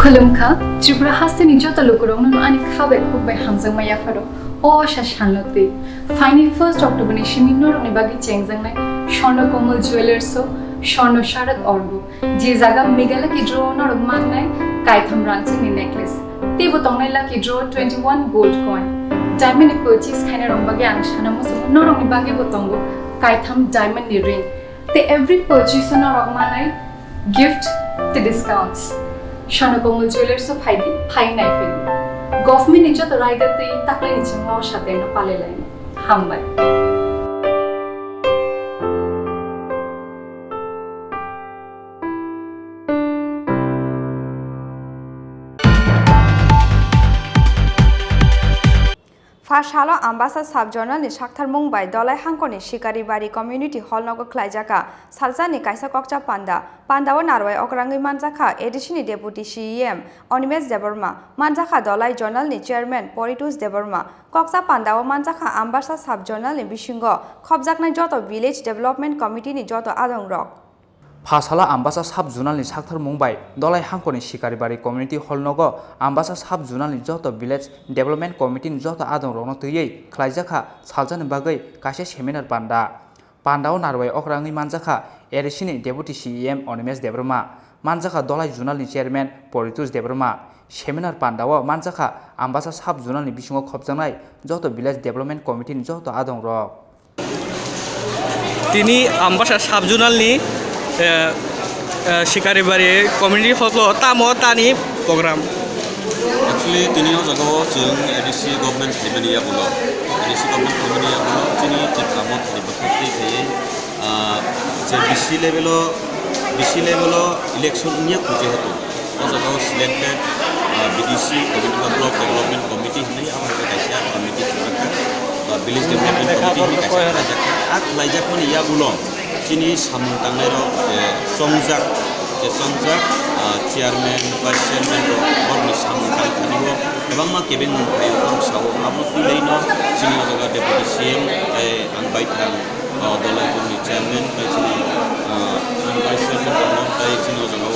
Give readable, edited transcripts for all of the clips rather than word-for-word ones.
Khulumkha, Tripura has the Nijota Lokurong and Kabek by Hamzang Mayafaro, or Shashanlote. Finally, 1st October Nishiminor on Ibagi Chengzang, Shono Komal Jewelers, Shono Sharak Orgo, Jizaga Megala Kidro or Magnai, Kaitham Ranching necklace. Tebotong Lucky draw 21 gold coin. Diamond purchase Kana Rombagang, Shanamus, not only Bagi Botongo, Kaitham diamond ring. They every purchase on our Manai gift the discounts. Shono Komal Jewelers of Heidi, High Knife. Government Ninja the rider the Taklanicham or Shatena Paleline. Hambai. Fashalo Ambassa Sub-Zonal ni Saktharmung by Dolai Hankoni Shikari Bari Community Hall Nogo Khlaijakha Salsani Kaisa Kokcha Panda Pandawa Narwai Okrangui Manjakha Edishini Deputy CEM Onimes Deborma Manjakha Dolai Zonal ni Chairman Poritus Deborma Kokcha Pandawa Manjakha Ambassa Sub-Zonal ni Bishingo Khobjaknai Joto Village Development Committee ni Joto Adong Rock Fasala Ambassa Sub-Zonal ni Saktharmung by Dolai Hankoni Shikari Bari Community Hall Nogo Ambassa Sub-Zonal ni Joto Village Development Committee ni Joto Adong Rono Tuyei Khlaijakha Salsani Bagai Kaise Seminar Panda Pandao Narwai Okrangui Manjakha Edishini Deputy CEM Onimes Deborma Manjakha Dolai Zonal ni Chairman Poritus Deborma Seminar Pandawa Manjakha Ambassa Sub-Zonal ni Bishingo Khobjanai Joto Village Development Committee ni Joto Adong Rock Tini Ambassa Sub-Zonal ni Shikari Bari Community Hall Tamo Tani program. Actually, tini ho jago jeng EDC government Tripura bulo. EDC government Tripura bulo tini tikamot dibakti ke je BC level election niya kuje hetu. O jago selected BDC Community Block Development Committee ni apa kaisa committee juga village development committee ni kaisa Khlaijakha ni ya bulo. Chini samung tangnero songjak chairman vice chairman orni samung tangniho ebangma kebeng ayong sawo amo tilaino chini jaga deputy CM anbai thang dolai ni chairman vice chairman tai chini jaga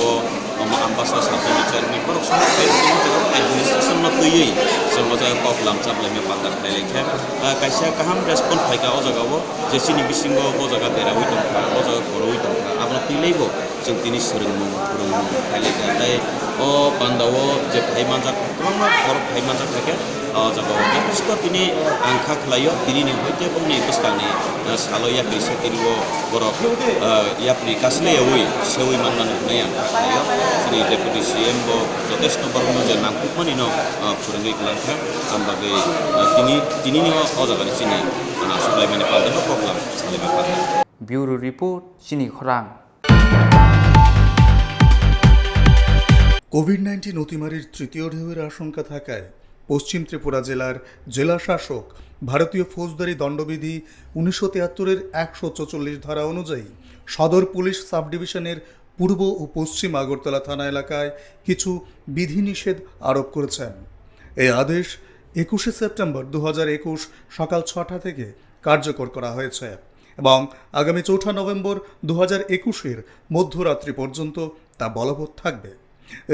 Ambassa Sub-Zonal chairman korok sama chini jaga administration na tuyei sama jaga kok lamchap leme pandar khlaijakha kaisa kaham response phaika o jaga bo je chini bisingo o jaga derawi tongkha o jaga koroi tongkha abno tilaibo jeng tini surungmung khlaijakha tai o pandawo je phaimanjak tongma korok phaimanjak thake jaga jesto tini angkha khlaio tini ni hoite bongni bustani saloya kaisa tinibo borok yapri kasle yawi sewi manna naya khlaio chini deputy CM bo jotesto barno je nangkukmani no phurungi khlaijakha ambagai tini ni o jaga ni chini supply mane panda no program salime panda Bureau Report Chini Khorang কোভিড-19 অতিমারির তৃতীয় ঢেউয়ের আশঙ্কা থাকায় পশ্চিম ত্রিপুরা জেলার জেলা শাসক ভারতীয় ফৌজদারি দণ্ডবিধি 1973-এর 144 ধারা অনুযায়ী সদর পুলিশ সাব ডিভিশনের পূর্ব ও পশ্চিম আগরতলা থানা এলাকায় কিছু বিধিনিষেধ আরোপ করেছেন। এই আদেশ 21 সেপ্টেম্বর 2021 সকাল 6টা থেকে কার্যকর করা হয়েছে এবং আগামী 4 নভেম্বর 2021-এর মধ্যরাত্রি পর্যন্ত তা বলবৎ থাকবে।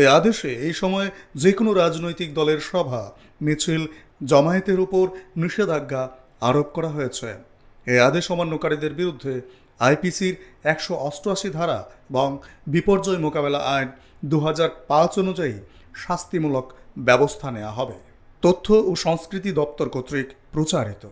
এই আদেশে এই সময় যে কোনো রাজনৈতিক দলের সভা মিছিল জমায়েতের উপর নিষেধাজ্ঞা আরোপ করা হয়েছে। এই আদেশ অমান্যকারীদের বিরুদ্ধে আইপিসির 188 ধারা এবং বিপর্যয় মোকাবেলা আইন 2005 অনুযায়ী শাস্তিমূলক ব্যবস্থা নেওয়া হবে। তথ্য ও সংস্কৃতি দপ্তর কর্তৃক প্রচারিত।